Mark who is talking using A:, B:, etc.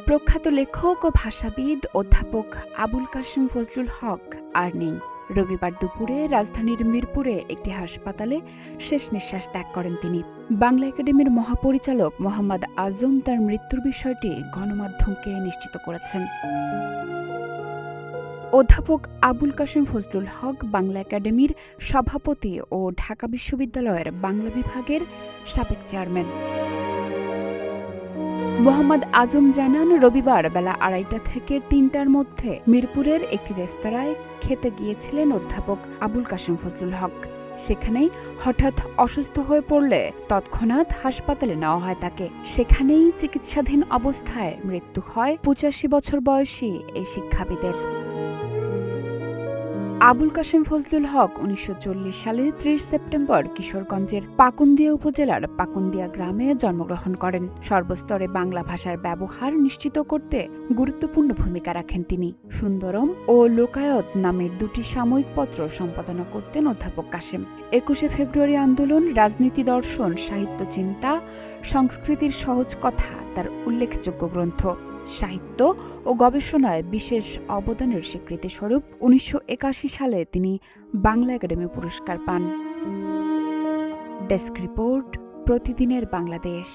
A: প্রখ্যাত লেখক ও ভাষাবিদ অধ্যাপক আবুল কাশেম ফজলুল হক আর নেই। রবিবার দুপুরে রাজধানীর মিরপুরে একটি হাসপাতালে শেষ নিঃশ্বাস ত্যাগ করেন তিনি। বাংলা একাডেমির মহাপরিচালক মোহাম্মদ আজম তার মৃত্যুর বিষয়টি গণমাধ্যমকে নিশ্চিত করেছেন। অধ্যাপক আবুল কাশেম ফজলুল হক বাংলা একাডেমির সভাপতি ও ঢাকা বিশ্ববিদ্যালয়ের বাংলা বিভাগের সাবেক চেয়ারম্যান। মোহাম্মদ আজম জানান, রবিবার বেলা 2:30 থেকে 3টার মধ্যে মিরপুরের একটি রেস্তোরাঁয় খেতে গিয়েছিলেন অধ্যাপক আবুল কাশেম ফজলুল হক। সেখানেই হঠাৎ অসুস্থ হয়ে পড়লে তৎক্ষণাৎ হাসপাতালে নেওয়া হয় তাকে। সেখানেই চিকিৎসাধীন অবস্থায় মৃত্যু হয় 85 বছর বয়সী এই শিক্ষাবিদের। আবুল কাশেম ফজলুল হক 1940 সালের 30 সেপ্টেম্বর কিশোরগঞ্জের পাকুন্দিয়া উপজেলার পাকুন্দিয়া গ্রামে জন্মগ্রহণ করেন। সর্বস্তরে বাংলা ভাষার ব্যবহার নিশ্চিত করতে গুরুত্বপূর্ণ ভূমিকা রাখেন তিনি। সুন্দরম ও লোকায়ত নামে দুটি সাময়িক পত্র সম্পাদনা করতেন অধ্যাপক কাশেম। 21শে ফেব্রুয়ারি আন্দোলন, রাজনীতি দর্শন, সাহিত্য চিন্তা, সংস্কৃতির সহজ কথা তার উল্লেখযোগ্য গ্রন্থ। সাহিত্য ও গবেষণায় বিশেষ অবদানের স্বীকৃতিস্বরূপ 1981 সালে তিনি বাংলা একাডেমি পুরস্কার পান। ডেস্ক রিপোর্ট, প্রতিদিনের বাংলাদেশ।